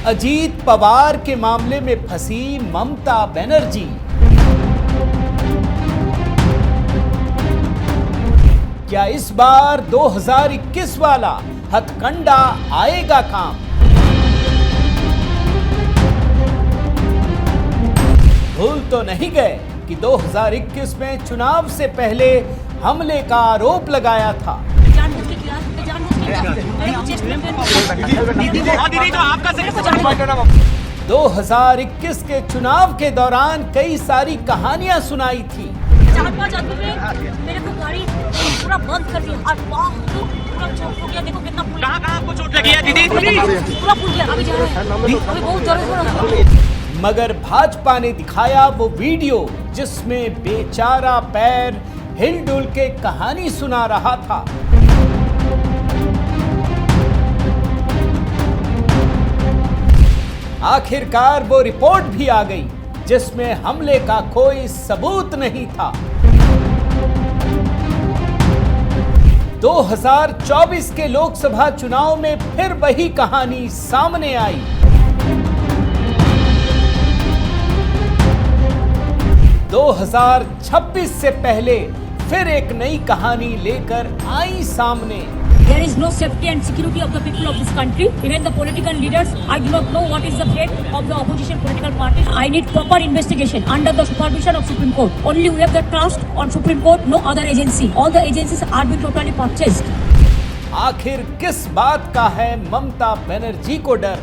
अजीत पवार के मामले में फंसी ममता बनर्जी। क्या इस बार 2021 वाला हथकंडा आएगा काम? भूल तो नहीं गए कि 2021 में चुनाव से पहले हमले का आरोप लगाया था। 2021 के चुनाव के दौरान कई सारी कहानियां सुनाई थी। 4-5 आदमी ने मेरे को गाड़ी पूरा बंद कर दिया और पूरा चोट हो गया। देखो कितना कहां आपको चोट लगी है दीदी? पूरा फूल गया। अभी जा रहे हैं, अभी बहुत जोर से हो रहा है। मगर भाजपा ने दिखाया वो वीडियो जिसमें बेचारा पैर हिलडुल के कहानी सुना रहा था। आखिरकार वो रिपोर्ट भी आ गई जिसमें हमले का कोई सबूत नहीं था। 2024 के लोकसभा चुनाव में फिर वही कहानी सामने आई। दो 2026 से पहले फिर एक नई कहानी लेकर आई सामने। There is no safety and security of the people of this country. Even the political leaders, I do not know what is the fate of the opposition political parties. I need proper investigation under the supervision of Supreme Court. Only we have the trust on Supreme Court, no other agency. All the agencies are being totally purchased. आखिर किस बात का है ममता बनर्जी को डर?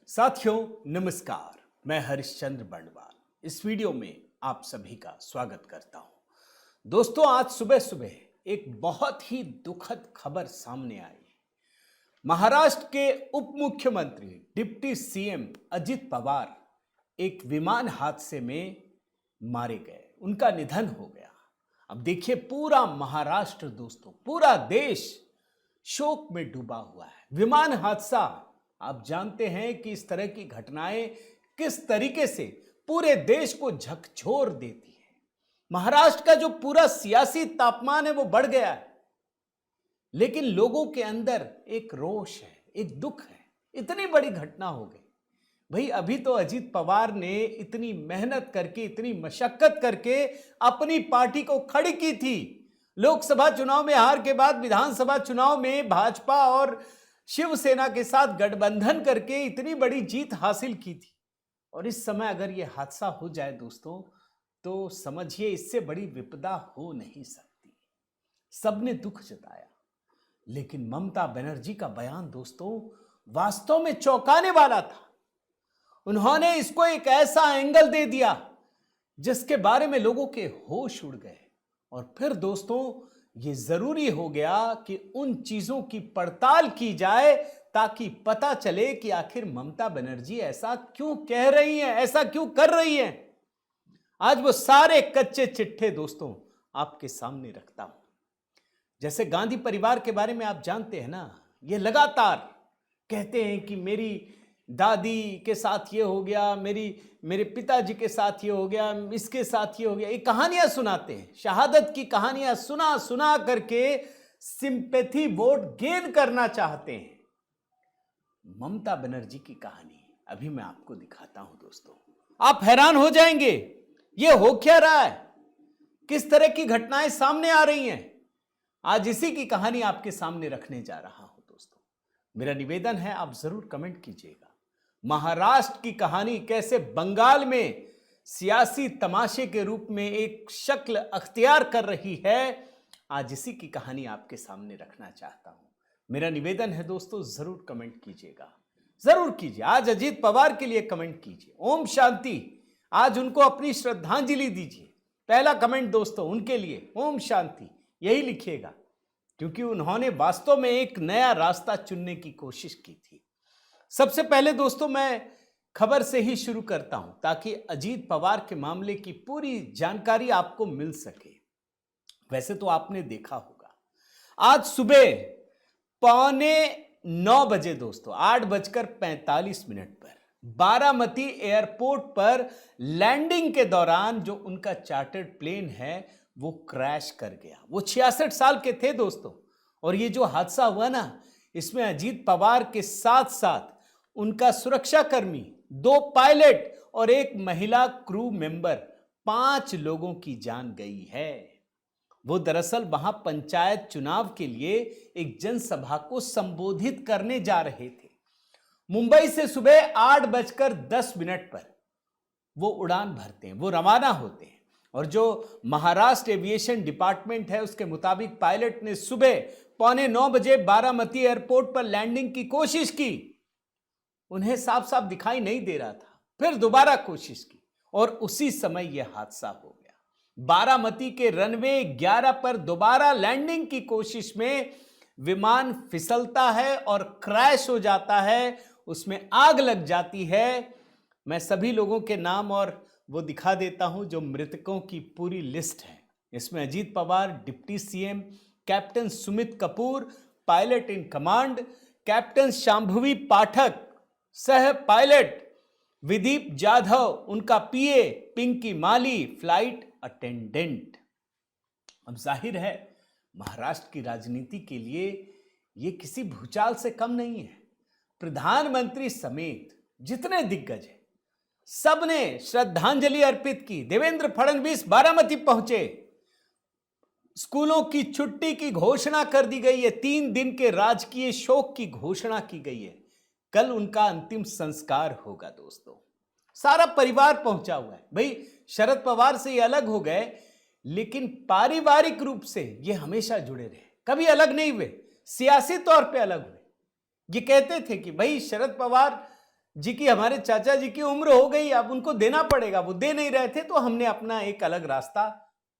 साथियों नमस्कार, मैं हरिश्चंद्र बंडवाल इस वीडियो में आप सभी का स्वागत करता हूं। दोस्तों, आज सुबह सुबह एक बहुत ही दुखद खबर सामने आई। महाराष्ट्र के उप मुख्यमंत्री डिप्टी सीएम अजित पवार एक विमान हादसे में मारे गए, उनका निधन हो गया। अब देखिए, पूरा महाराष्ट्र दोस्तों, पूरा देश शोक में डूबा हुआ है। विमान हादसा, आप जानते हैं कि इस तरह की घटनाएं किस तरीके से पूरे देश को झकझोर देती है। महाराष्ट्र का जो पूरा सियासी तापमान है वो बढ़ गया है, लेकिन लोगों के अंदर एक रोष है, एक दुख है। इतनी बड़ी घटना हो गई भाई। अभी तो अजीत पवार ने इतनी मेहनत करके, इतनी मशक्कत करके अपनी पार्टी को खड़ी की थी। लोकसभा चुनाव में हार के बाद विधानसभा चुनाव में भाजपा और शिवसेना के साथ गठबंधन करके इतनी बड़ी जीत हासिल की थी। और इस समय अगर यह हादसा हो जाए दोस्तों, तो समझिए इससे बड़ी विपदा हो नहीं सकती। सबने दुख जताया, लेकिन ममता बनर्जी का बयान दोस्तों वास्तव में चौंकाने वाला था। उन्होंने इसको एक ऐसा एंगल दे दिया जिसके बारे में लोगों के होश उड़ गए। और फिर दोस्तों ये जरूरी हो गया कि उन चीजों की पड़ताल की जाए ताकि पता चले कि आखिर ममता बनर्जी ऐसा क्यों कह रही हैं, ऐसा क्यों कर रही हैं। आज वो सारे कच्चे चिट्ठे दोस्तों आपके सामने रखता हूं। जैसे गांधी परिवार के बारे में आप जानते हैं ना, ये लगातार कहते हैं कि मेरी दादी के साथ ये हो गया, मेरे पिताजी के साथ ये हो गया, इसके साथ ये हो गया। ये कहानियां सुनाते हैं, शहादत की कहानियां सुना सुना करके सिंपैथी वोट गेन करना चाहते हैं। ममता बनर्जी की कहानी अभी मैं आपको दिखाता हूं दोस्तों, आप हैरान हो जाएंगे। ये हो क्या रहा है, किस तरह की घटनाएं सामने आ रही हैं। आज इसी की कहानी आपके सामने रखने जा रहा हूं दोस्तों। मेरा निवेदन है आप जरूर कमेंट कीजिएगा। महाराष्ट्र की कहानी कैसे बंगाल में सियासी तमाशे के रूप में एक शक्ल अख्तियार कर रही है, आज इसी की कहानी आपके सामने रखना चाहता हूं। मेरा निवेदन है दोस्तों, जरूर कमेंट कीजिएगा, जरूर कीजिए। आज अजीत पवार के लिए कमेंट कीजिए, ओम शांति। आज उनको अपनी श्रद्धांजलि दीजिए। पहला कमेंट दोस्तों उनके लिए ओम शांति यही लिखिएगा, क्योंकि उन्होंने वास्तव में एक नया रास्ता चुनने की कोशिश की थी। सबसे पहले दोस्तों मैं खबर से ही शुरू करता हूं ताकि अजीत पवार के मामले की पूरी जानकारी आपको मिल सके। वैसे तो आपने देखा होगा, आज सुबह 8:45 बजे दोस्तों 8:45 पर बारामती एयरपोर्ट पर लैंडिंग के दौरान जो उनका चार्टर्ड प्लेन है वो क्रैश कर गया। वो 66 साल के थे दोस्तों। और ये जो हादसा हुआ ना, इसमें अजीत पवार के साथ साथ उनका सुरक्षाकर्मी, 2 पायलट और एक महिला क्रू मेंबर, 5 लोगों की जान गई है। वो दरअसल वहां पंचायत चुनाव के लिए एक जनसभा को संबोधित करने जा रहे थे। मुंबई से सुबह 8:10 पर वो उड़ान भरते हैं, वो रवाना होते हैं। और जो महाराष्ट्र एविएशन डिपार्टमेंट है उसके मुताबिक पायलट ने सुबह 8:45 बजे बारामती एयरपोर्ट पर लैंडिंग की कोशिश की। उन्हें साफ साफ दिखाई नहीं दे रहा था, फिर दोबारा कोशिश की और उसी समय यह हादसा हो गया। बारामती के रनवे 11 पर दोबारा लैंडिंग की कोशिश में विमान फिसलता है और क्रैश हो जाता है, उसमें आग लग जाती है। मैं सभी लोगों के नाम और वो दिखा देता हूं जो मृतकों की पूरी लिस्ट है। इसमें Ajit Pawar, deputy CM, captain Sumit Kapoor, pilot in command, captain Shambhavi Pathak, सह पायलट विदीप जाधव, उनका PA Pinky Mali, flight attendant. अब जाहिर है महाराष्ट्र की राजनीति के लिए यह किसी भूचाल से कम नहीं है। प्रधानमंत्री समेत जितने दिग्गज हैं सबने श्रद्धांजलि अर्पित की। देवेंद्र फडणवीस बारामती पहुंचे, स्कूलों की छुट्टी की घोषणा कर दी गई है, 3 दिन के राजकीय शोक की घोषणा की गई है। कल उनका अंतिम संस्कार होगा दोस्तों। सारा परिवार पहुंचा हुआ है। भाई शरद पवार से ये अलग हो गए लेकिन पारिवारिक रूप से ये हमेशा जुड़े रहे, कभी अलग नहीं हुए, सियासी तौर पे अलग हुए। ये कहते थे कि भाई शरद पवार जी की, हमारे चाचा जी की उम्र हो गई, अब उनको देना पड़ेगा, वो दे नहीं रहे थे तो हमने अपना एक अलग रास्ता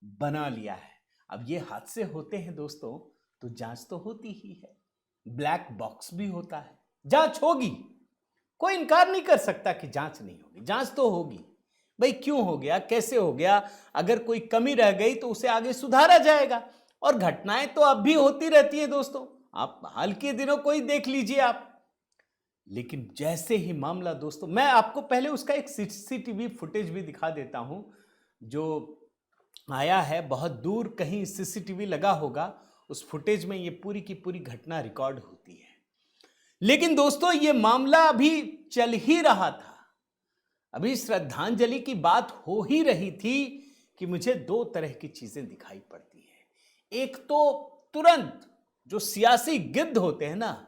बना लिया है। अब ये हादसे होते हैं दोस्तों तो जांच तो होती ही है, ब्लैक बॉक्स भी होता है, जांच होगी। कोई इनकार नहीं कर सकता कि जांच नहीं होगी, जांच तो होगी। भाई क्यों हो गया, कैसे हो गया, अगर कोई कमी रह गई तो उसे आगे सुधारा जाएगा। और घटनाएं तो अब भी होती रहती हैं दोस्तों, आप हाल के दिनों को ही देख लीजिए आप। लेकिन जैसे ही मामला दोस्तों, मैं आपको पहले उसका एक सीसीटीवी फुटेज भी दिखा देता हूं जो आया है, बहुत दूर कहीं सीसीटीवी लगा होगा, उस फुटेज में ये पूरी की पूरी घटना रिकॉर्ड होती है। लेकिन दोस्तों ये मामला अभी चल ही रहा था, अभी श्रद्धांजलि की बात हो ही रही थी कि मुझे 2 तरह की चीजें दिखाई पड़ती हैं। एक तो तुरंत जो सियासी गिद्ध होते हैं ना,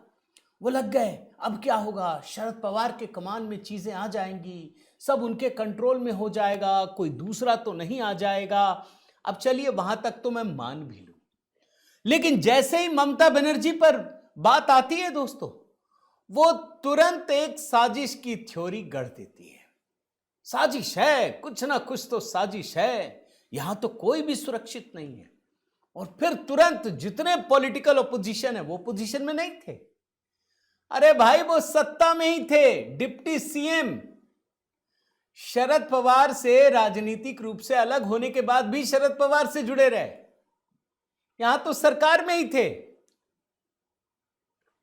वो लग गए अब क्या होगा, शरद पवार के कमान में चीजें आ जाएंगी, सब उनके कंट्रोल में हो जाएगा, कोई दूसरा तो नहीं आ जाएगा। अब चलिए वहां तक तो मैं मान भी लूं, लेकिन जैसे ही ममता बनर्जी पर बात आती है दोस्तों, वो तुरंत एक साजिश की थ्योरी गढ़ देती है। साजिश है, कुछ ना कुछ तो साजिश है, यहां तो कोई भी सुरक्षित नहीं है। और फिर तुरंत जितने पॉलिटिकल ओपोजिशन है वो पोजीशन में नहीं थे। अरे भाई वो सत्ता में ही थे। डिप्टी सीएम शरद पवार से राजनीतिक रूप से अलग होने के बाद भी शरद पवार से जुड़े रहे, यहां तो सरकार में ही थे।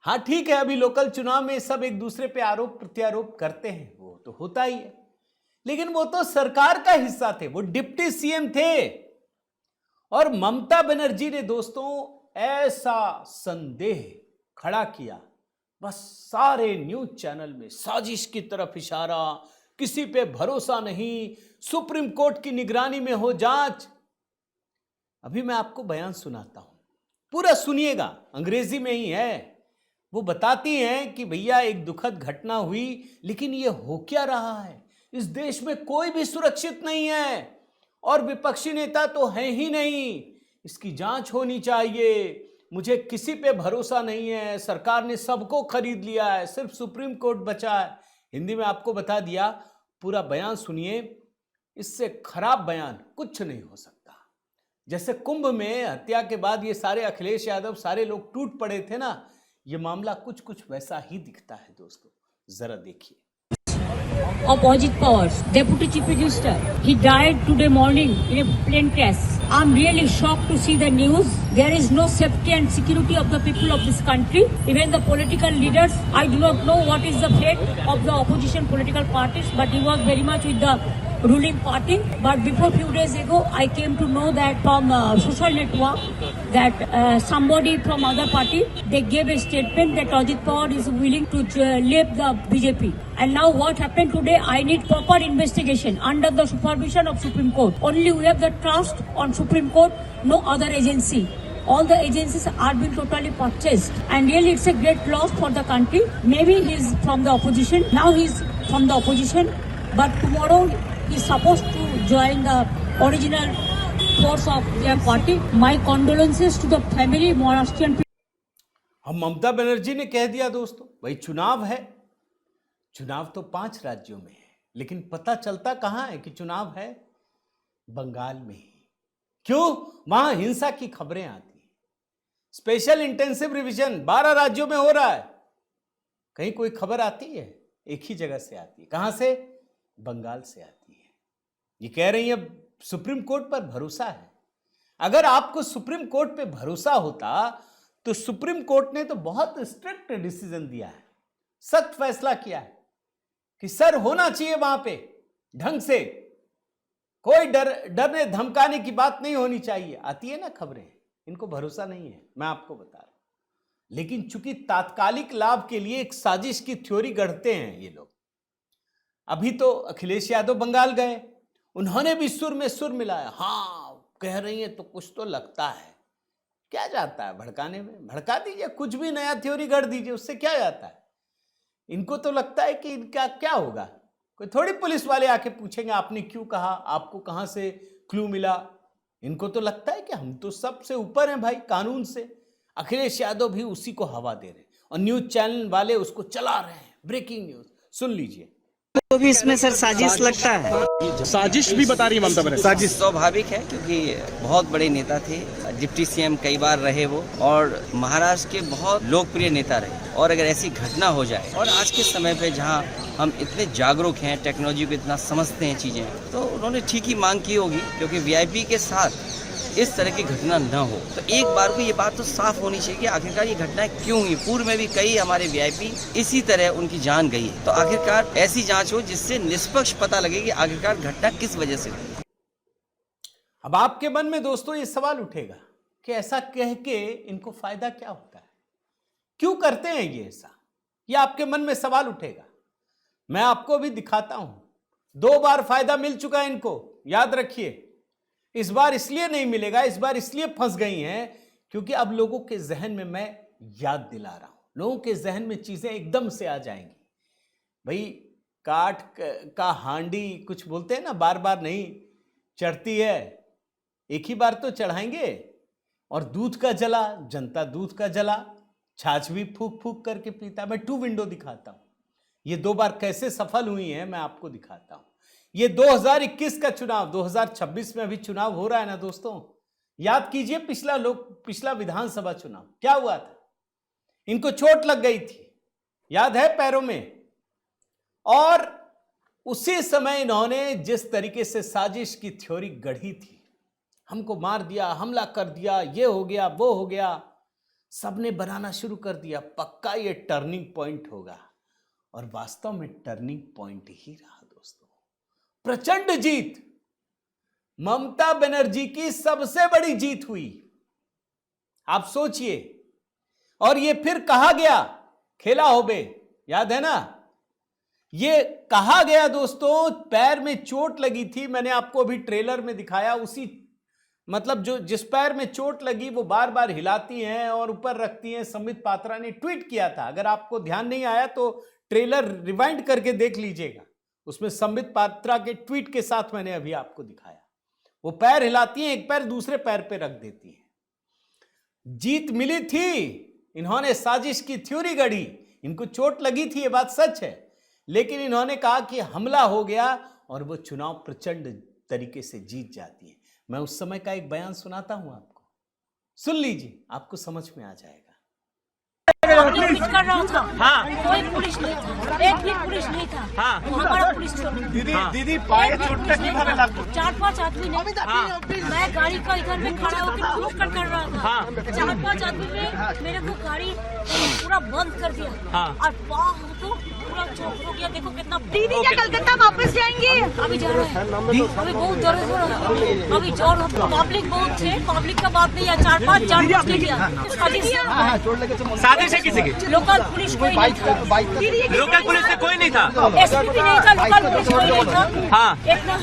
हां ठीक है, अभी लोकल चुनाव में सब एक दूसरे पे आरोप प्रत्यारोप करते हैं, वो तो होता ही है, लेकिन वो तो सरकार का हिस्सा थे, वो डिप्टी सीएम थे। और ममता बनर्जी ने दोस्तों ऐसा संदेह खड़ा किया, बस सारे न्यूज चैनल में साजिश की तरफ इशारा, किसी पे भरोसा नहीं, सुप्रीम कोर्ट की निगरानी में हो जांच। अभी मैं आपको बयान सुनाता हूं, पूरा सुनिएगा, अंग्रेजी में ही है। वो बताती हैं कि भैया एक दुखद घटना हुई, लेकिन ये हो क्या रहा है, इस देश में कोई भी सुरक्षित नहीं है और विपक्षी नेता तो है ही नहीं, इसकी जांच होनी चाहिए। मुझे किसी पे भरोसा नहीं है, सरकार ने सबको खरीद लिया है, सिर्फ सुप्रीम कोर्ट बचा है। हिंदी में आपको बता दिया, पूरा बयान सुनिए, इससे खराब बयान कुछ नहीं हो सकता। जैसे कुंभ में हत्या के बाद ये सारे अखिलेश यादव सारे लोग टूट पड़े थे ना, ये मामला कुछ कुछ वैसा ही दिखता है दोस्तों, जरा देखिए। Of Ajit Pawar, Deputy Chief Minister. He died today morning in a plane crash. I'm really shocked to see the news. There is no safety and security of the people of this country. Even the political leaders, I do not know what is the fate of the opposition political parties, but he was very much with the ruling party. But before few days ago, I came to know that from social network that somebody from other party, they gave a statement that Ajit Pawar is willing to leave the BJP. And now what happened today? I need proper investigation under the supervision of Supreme Court. Only we have the trust on Supreme Court, no other agency. All the agencies are being totally purchased, and really it's a great loss for the country. Maybe he's from the opposition, now he's from the opposition, but tomorrow he's supposed to join the original force of their party. My condolences to the family, Maharashtrian people. हम ममता बनर्जी ने कह दिया दोस्तों, भाई चुनाव है, चुनाव तो 5 राज्यों में है, लेकिन पता चलता कहां है कि चुनाव है बंगाल में ही। क्यों? वहां हिंसा की खबरें आती हैं। स्पेशल इंटेंसिव रिवीजन 12 राज्यों में हो रहा है, कहीं कोई खबर आती है? एक ही जगह से आती है। कहां से? बंगाल से आती है। ये कह रही है सुप्रीम कोर्ट पर भरोसा है। अगर आपको सुप्रीम कोर्ट पे भरोसा होता तो सुप्रीम कोर्ट ने तो बहुत स्ट्रिक्ट डिसीजन दिया है, सख्त फैसला किया है कि सर होना चाहिए वहां पे ढंग से, कोई डरने धमकाने की बात नहीं होनी चाहिए। आती है ना खबरें, इनको भरोसा नहीं है, मैं आपको बता रहा हूं। लेकिन चूंकि तात्कालिक लाभ के लिए एक साजिश की थ्योरी गढ़ते हैं ये लोग। अभी तो अखिलेश यादव बंगाल गए, उन्होंने भी सुर में सुर मिलाया। हाँ कह रही है तो कुछ तो लगता है। क्या जाता है भड़काने में? भड़का दीजिए, कुछ भी नया थ्योरी गढ़ दीजिए, उससे क्या जाता है। इनको तो लगता है कि इनका क्या होगा, कोई थोड़ी पुलिस वाले आके पूछेंगे आपने क्यों कहा, आपको कहां से क्लू मिला। इनको तो लगता है कि हम तो सबसे ऊपर हैं भाई कानून से। अखिलेश यादव भी उसी को हवा दे रहे हैं और न्यूज चैनल वाले उसको चला रहे हैं। ब्रेकिंग न्यूज सुन लीजिए। तो भी इसमें सर साजिश लगता है, साजिश भी बता रही है ममता बनर्जी। साजिश स्वाभाविक है क्योंकि बहुत बड़े नेता थे, डिप्टी सीएम कई बार रहे वो, और महाराष्ट्र के बहुत लोकप्रिय नेता रहे। और अगर ऐसी घटना हो जाए, और आज के समय पे जहां हम इतने जागरूक हैं, टेक्नोलॉजी को इतना समझते हैं चीजें, तो उन्होंने ठीक ही मांग की होगी क्योंकि वीआईपी के साथ इस तरह की घटना न हो। तो एक बार को ये बात तो साफ होनी चाहिए कि आखिरकार ये घटनाएं क्यों हुई। पूर्व में भी कई हमारे वीआईपी इसी तरह उनकी जान गई है, तो आखिरकार ऐसी जांच हो जिससे निष्पक्ष पता लगे कि आखिरकार घटना किस वजह से हुई। अब आपके मन में दोस्तों ये सवाल उठेगा कि ऐसा कह के इनको फायदा क्या होता है, क्यों करते हैं ये ऐसा, ये आपके मन में सवाल उठेगा। मैं आपको भी दिखाता हूं, 2 बार फायदा मिल चुका है इनको, याद रखिए। इस बार इसलिए नहीं मिलेगा, इस बार इसलिए फंस गई हैं क्योंकि अब लोगों के जहन में मैं याद दिला रहा हूं, लोगों के जहन में चीजें एकदम से आ जाएंगी। भाई काठ का हांडी कुछ बोलते हैं ना, बार बार नहीं चढ़ती है, एक ही बार तो चढ़ाएंगे। और दूध का जला, जनता दूध का जला, छाछ भी फूक फूक करके पीता। मैं 2 विंडो दिखाता हूं, ये 2 बार कैसे सफल हुई है मैं आपको दिखाता हूं। ये 2021 का चुनाव, 2026 में अभी चुनाव हो रहा है ना दोस्तों। याद कीजिए पिछला विधानसभा चुनाव क्या हुआ था। इनको चोट लग गई थी, याद है, पैरों में। और उसी समय इन्होंने जिस तरीके से साजिश की थ्योरी गढ़ी थी, हमको मार दिया, हमला कर दिया, ये हो गया, वो हो गया, सबने बनाना शुरू कर दिया पक्का ये टर्निंग पॉइंट होगा। और वास्तव में टर्निंग पॉइंट ही रहा दोस्तों। प्रचंड जीत, ममता बनर्जी की सबसे बड़ी जीत हुई, आप सोचिए। और ये फिर कहा गया खेला होबे, याद है ना, ये कहा गया दोस्तों। पैर में चोट लगी थी, मैंने आपको अभी ट्रेलर में दिखाया। उसी मतलब जो जिस पैर में चोट लगी वो बार बार हिलाती हैं और ऊपर रखती हैं। संबित पात्रा ने ट्वीट किया था, अगर आपको ध्यान नहीं आया तो ट्रेलर रिवाइंड करके देख लीजिएगा, उसमें संबित पात्रा के ट्वीट के साथ मैंने अभी आपको दिखाया। वो पैर हिलाती हैं, एक पैर दूसरे पैर पे रख देती हैं। जीत मिली थी, इन्होंने साजिश की थ्योरी गढ़ी, इनको चोट लगी थी, ये बात सच है, लेकिन इन्होंने कहा कि हमला हो गया और वो चुनाव प्रचंड तरीके से जीत जाती है। मैं उस समय का एक बयान सुनाता हूं आपको, सुन लीजिए, आपको समझ में आ जाएगा। पुलिस कर रहा था, हाँ। कोई पुलिस नहीं था, एक भी पुलिस नहीं था, हाँ। हमारा पुलिस दीदी पाए चोट लगी, 4-5 आदमी ने, हाँ। मैं गाड़ी का इधर में खड़ा होकर पुलिस कर रहा था, हाँ। 4-5 आदमी ने मेरे को गाड़ी पूरा बंद कर दिया, हाँ। और पाँव हमको पूरा चोट हो गया। देखो कितना अब दीदी क्या कलकत्ता वापस जाएंगे? अभी जा रहे हैं, अभी बहुत जोर से अभी जोर पब्लिक बहुत थे, पब्लिक का बात नहीं है, 4-5 जान बूझ के किया। साजिश है किसी की? लोकल पुलिस कोई नहीं था, लोकल पुलिस से कोई नहीं था। एसपी भी नहीं था, लोकल पुलिस कोई नहीं था। हाँ एक ना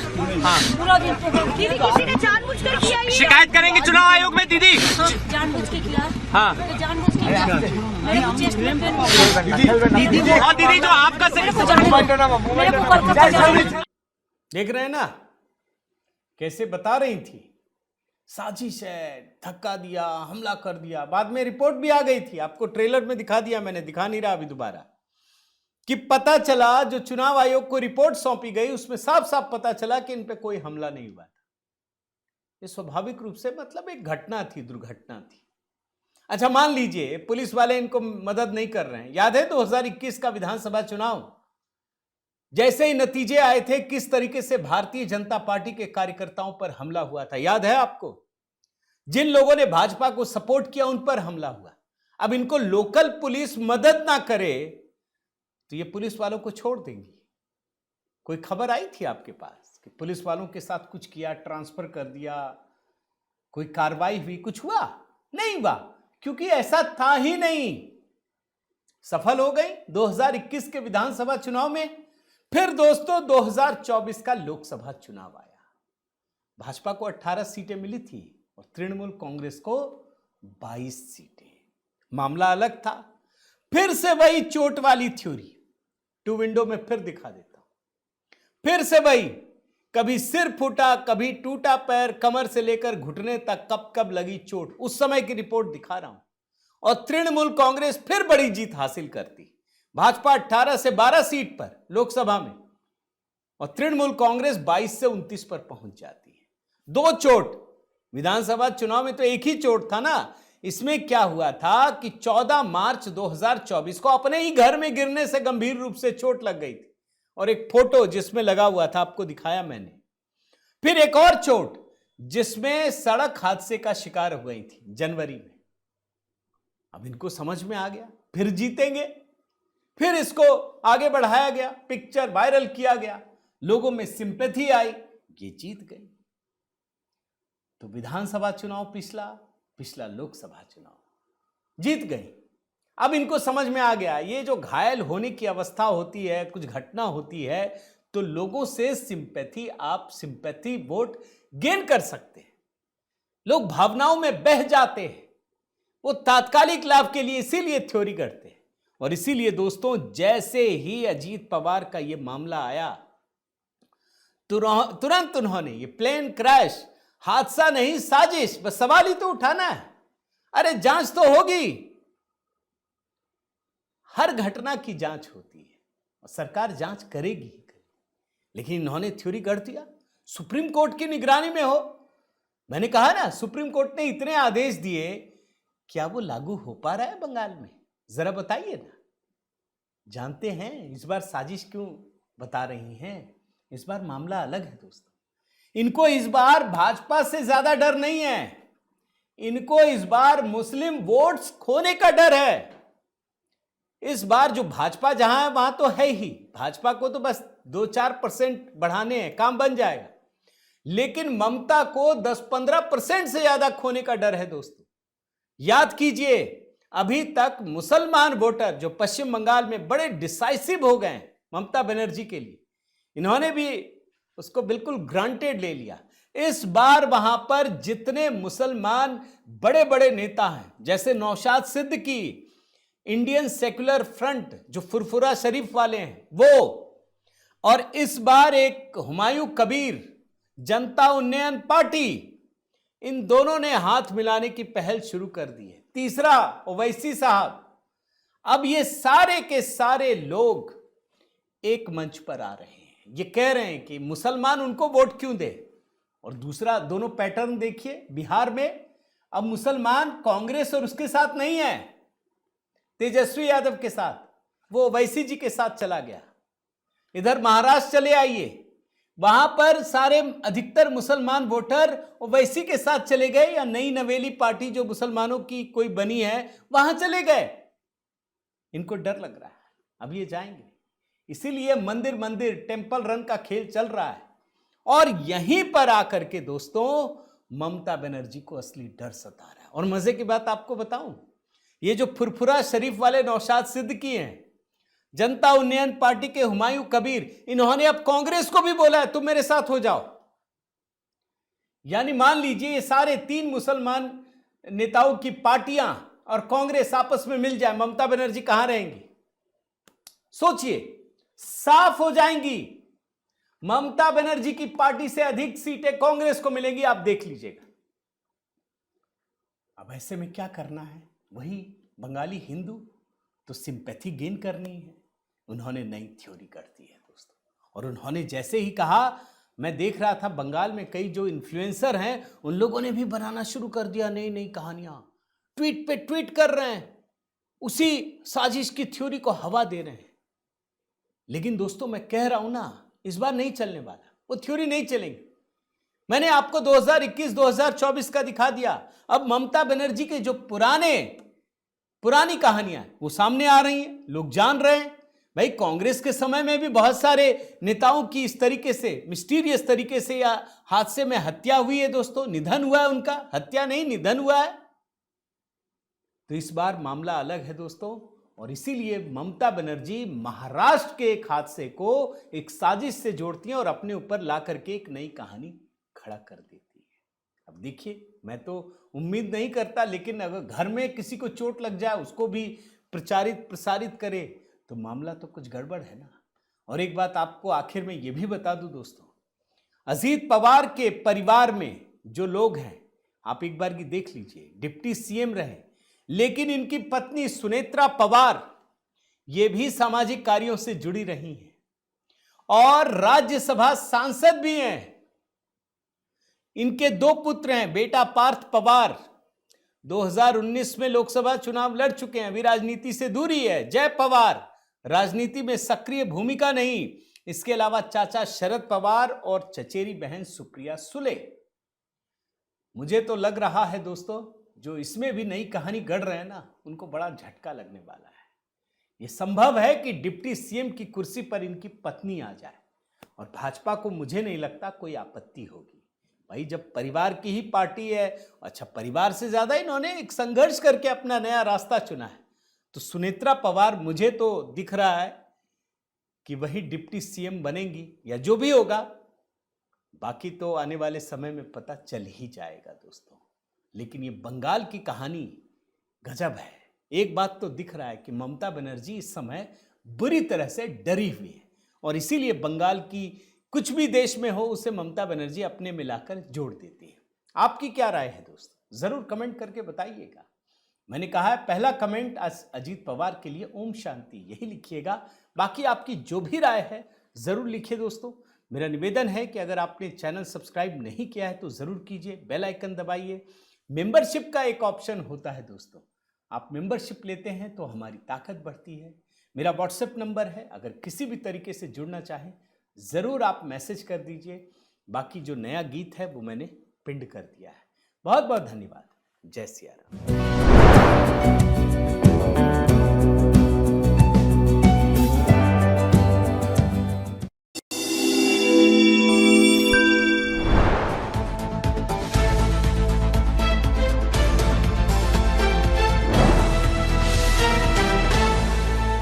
पूरा दिन दीदी किसी ने जानबूझकर किया ये? शिकायत करेंगे चुनाव आयोग में दीदी। हाँ, जानबूझ के किया। हाँ तो जानबूझ के किया। मेरे को चेस्ट में पेन और दीदी जो आपका मेरे को कोलकाता जाना। देख रहे हैं ना कैसे बता रही थी, साजिश है, धक्का दिया, हमला कर दिया। बाद में रिपोर्ट भी आ गई थी, आपको ट्रेलर में दिखा दिया मैंने, दिखा नहीं रहा अभी दोबारा, कि पता चला जो चुनाव आयोग को रिपोर्ट सौंपी गई उसमें साफ साफ पता चला कि इन पे कोई हमला नहीं हुआ था। ये स्वाभाविक रूप से मतलब एक घटना थी, दुर्घटना थी। अच्छा मान लीजिए पुलिस वाले इनको मदद नहीं कर रहे हैं। याद है 2021 का विधानसभा चुनाव, जैसे ही नतीजे आए थे किस तरीके से भारतीय जनता पार्टी के कार्यकर्ताओं पर हमला हुआ था, याद है आपको? जिन लोगों ने भाजपा को सपोर्ट किया उन पर हमला हुआ। अब इनको लोकल पुलिस मदद ना करे तो ये पुलिस वालों को छोड़ देंगी। कोई खबर आई थी आपके पास कि पुलिस वालों के साथ कुछ किया, ट्रांसफर कर दिया, कोई कार्रवाई हुई, कुछ हुआ? नहीं हुआ, क्योंकि ऐसा था ही नहीं। सफल हो गई 2021 के विधानसभा चुनाव में। फिर दोस्तों 2024 का लोकसभा चुनाव आया। भाजपा को 18 सीटें मिली थी और तृणमूल कांग्रेस को 22 सीटें। मामला अलग था। फिर से वही चोट वाली थ्योरी, 2 विंडो में फिर दिखा देता हूं। फिर से वही, कभी सिर फूटा, कभी टूटा पैर, कमर से लेकर घुटने तक कब कब लगी चोट, उस समय की रिपोर्ट दिखा रहा हूं। और तृणमूल कांग्रेस फिर बड़ी जीत हासिल करती। भाजपा 18 से 12 सीट पर लोकसभा में और तृणमूल कांग्रेस 22 से 29 पर पहुंच जाती है। 2 चोट विधानसभा चुनाव में तो एक ही चोट था ना। इसमें क्या हुआ था कि 14 मार्च 2024 को अपने ही घर में गिरने से गंभीर रूप से चोट लग गई थी और एक फोटो जिसमें लगा हुआ था आपको दिखाया मैंने। फिर एक और चोट जिसमें सड़क हादसे का शिकार हो गई थी जनवरी में। अब इनको समझ में आ गया फिर जीतेंगे, फिर इसको आगे बढ़ाया गया, पिक्चर वायरल किया गया, लोगों में सिंपैथी आई, ये जीत गई। तो विधानसभा चुनाव पिछला लोकसभा चुनाव जीत गई। अब इनको समझ में आ गया ये जो घायल होने की अवस्था होती है, कुछ घटना होती है, तो लोगों से सिंपैथी, आप सिंपैथी वोट गेन कर सकते हैं। लोग भावनाओं में बह जाते हैं, वो तात्कालिक लाभ के लिए इसीलिए थ्योरी करते हैं। और इसीलिए दोस्तों जैसे ही अजीत पवार का ये मामला आया तुरंत उन्होंने ये प्लेन क्रैश, हादसा नहीं साजिश, बस सवाल ही तो उठाना है। अरे जांच तो होगी, हर घटना की जांच होती है और सरकार जांच करेगी ही करेगी। लेकिन इन्होंने थ्योरी गढ़ दिया, सुप्रीम कोर्ट की निगरानी में हो। मैंने कहा ना सुप्रीम कोर्ट ने इतने आदेश दिए, क्या वो लागू हो पा रहा है बंगाल में? जरा बताइए ना। जानते हैं इस बार साजिश क्यों बता रही हैं? इस बार मामला अलग है दोस्तों। इनको इस बार भाजपा से ज्यादा डर नहीं है, इनको इस बार मुस्लिम वोट्स खोने का डर है। इस बार जो भाजपा जहां है वहां तो है ही, भाजपा को तो बस 2-4% बढ़ाने हैं, काम बन जाएगा। लेकिन ममता को 10-15% से ज्यादा खोने का डर है दोस्तों। याद कीजिए अभी तक मुसलमान वोटर जो पश्चिम बंगाल में बड़े डिसाइसिव हो गए ममता बनर्जी के लिए, इन्होंने भी उसको बिल्कुल ग्रांटेड ले लिया। इस बार वहां पर जितने मुसलमान बड़े बड़े नेता हैं, जैसे Naushad Siddiqui, Indian secular front जो फुरफुरा शरीफ वाले हैं वो, और इस बार एक हुमायूं कबीर जनता उन्नयन पार्टी, इन दोनों ने हाथ मिलाने की पहल शुरू कर दी है। तीसरा ओवैसी साहब। अब ये सारे के सारे लोग एक मंच पर आ रहे हैं, ये कह रहे हैं कि मुसलमान उनको वोट क्यों दे। और दूसरा दोनों पैटर्न देखिए, बिहार में अब मुसलमान कांग्रेस और उसके साथ नहीं है, तेजस्वी यादव के साथ, वो ओवैसी जी के साथ चला गया। इधर महाराष्ट्र चले आइए, वहां पर सारे अधिकतर मुसलमान वोटर ओवैसी के साथ चले गए, या नई नवेली पार्टी जो मुसलमानों की कोई बनी है वहां चले गए। इनको डर लग रहा है, अब ये जाएंगे। इसीलिए मंदिर मंदिर टेंपल रन का खेल चल रहा है। और यहीं पर आकर के दोस्तों ममता बनर्जी को असली डर सता रहा है। और मजे की बात आपको बताऊं, ये जो फुरफुरा शरीफ वाले नौशाद सिद्दीकी हैं, जनता उन्नयन पार्टी के हुमायूं कबीर, इन्होंने अब कांग्रेस को भी बोला है तुम मेरे साथ हो जाओ। यानी मान लीजिए ये सारे 3 मुसलमान नेताओं की पार्टियां और कांग्रेस आपस में मिल जाए, ममता बनर्जी कहां रहेंगी? सोचिए, साफ हो जाएंगी। ममता बनर्जी की पार्टी से अधिक सीटें कांग्रेस को मिलेंगी, आप देख लीजिएगा। अब ऐसे में क्या करना है? वही बंगाली हिंदू तो सिंपैथी गेन करनी है। उन्होंने नई थ्योरी कर दी है दोस्तों। और उन्होंने जैसे ही कहा, मैं देख रहा था बंगाल में कई जो इन्फ्लुएंसर हैं उन लोगों ने भी बनाना शुरू कर दिया नई नई कहानियां, ट्वीट पे ट्वीट कर रहे हैं, उसी साजिश की थ्योरी को हवा दे रहे हैं। लेकिन दोस्तों मैं कह रहा हूं ना, इस बार नहीं चलने वाला, वो थ्योरी नहीं चलेंगी। मैंने आपको 2021-2024 का दिखा दिया। अब ममता बनर्जी के जो पुरानी कहानियां वो सामने आ रही हैं, लोग जान रहे हैं। भाई कांग्रेस के समय में भी बहुत सारे नेताओं की इस तरीके से मिस्टीरियस तरीके से या हादसे में हत्या हुई है दोस्तों, निधन हुआ है उनका, हत्या नहीं निधन हुआ है। तो इस बार मामला अलग है दोस्तों। और इसीलिए ममता बनर्जी महाराष्ट्र के एक हादसे को एक साजिश से जोड़ती हैं और अपने ऊपर ला करके एक नई कहानी खड़ा कर देती है। अब देखिए, मैं तो उम्मीद नहीं करता, लेकिन अगर घर में किसी को चोट लग जाए उसको भी प्रसारित करे तो मामला तो कुछ गड़बड़ है ना। और एक बात आपको आखिर में यह भी बता दूं दोस्तों, अजीत पवार के परिवार में जो लोग हैं, आप एक बार की देख लीजिए, डिप्टी सीएम रहे, लेकिन इनकी पत्नी सुनेत्रा पवार ये भी सामाजिक कार्यों से जुड़ी रही हैं और राज्यसभा सांसद भी हैं। इनके 2 पुत्र हैं, बेटा पार्थ पवार 2019 में लोकसभा चुनाव लड़ चुके हैं, अभी राजनीति से दूरी है। जय पवार राजनीति में सक्रिय भूमिका नहीं। इसके अलावा चाचा शरद पवार और चचेरी बहन सुप्रिया सुले। मुझे तो लग रहा है दोस्तों, जो इसमें भी नई कहानी गढ़ रहे हैं ना, उनको बड़ा झटका लगने वाला है। यह संभव है कि डिप्टी सीएम की कुर्सी पर इनकी पत्नी आ जाए और भाजपा को मुझे नहीं लगता कोई आपत्ति होगी। भाई जब परिवार की ही पार्टी है, अच्छा परिवार से ज्यादा इन्होंने एक संघर्ष करके अपना नया रास्ता चुना है, तो सुनेत्रा पवार मुझे तो दिख रहा है कि वही डिप्टी सीएम बनेंगी या जो भी होगा। बाकी तो आने वाले समय में पता चल ही जाएगा दोस्तों। लेकिन ये बंगाल की कहानी गजब है। एक बात तो दिख रहा है कि ममता बनर्जी इस समय बुरी तरह से डरी हुई है और इसीलिए बंगाल की कुछ भी देश में हो उसे ममता बनर्जी अपने मिलाकर जोड़ देती है। आपकी क्या राय है दोस्तों? जरूर कमेंट करके बताइएगा। मैंने कहा है पहला कमेंट अजीत पवार के लिए ओम शांति यही लिखिएगा। बाकी आपकी जो भी राय है जरूर लिखिए दोस्तों। मेरा निवेदन है कि अगर आपने चैनल सब्सक्राइब नहीं किया है तो जरूर कीजिए, बेल आइकन दबाइए। मेंबरशिप का एक ऑप्शन होता है दोस्तों, आप मेंबरशिप लेते हैं तो हमारी ताकत बढ़ती है। मेरा व्हाट्सएप नंबर है, अगर किसी भी तरीके से जुड़ना चाहें ज़रूर आप मैसेज कर दीजिए। बाकी जो नया गीत है वो मैंने पिंड कर दिया है। बहुत बहुत धन्यवाद। जय सिया राम।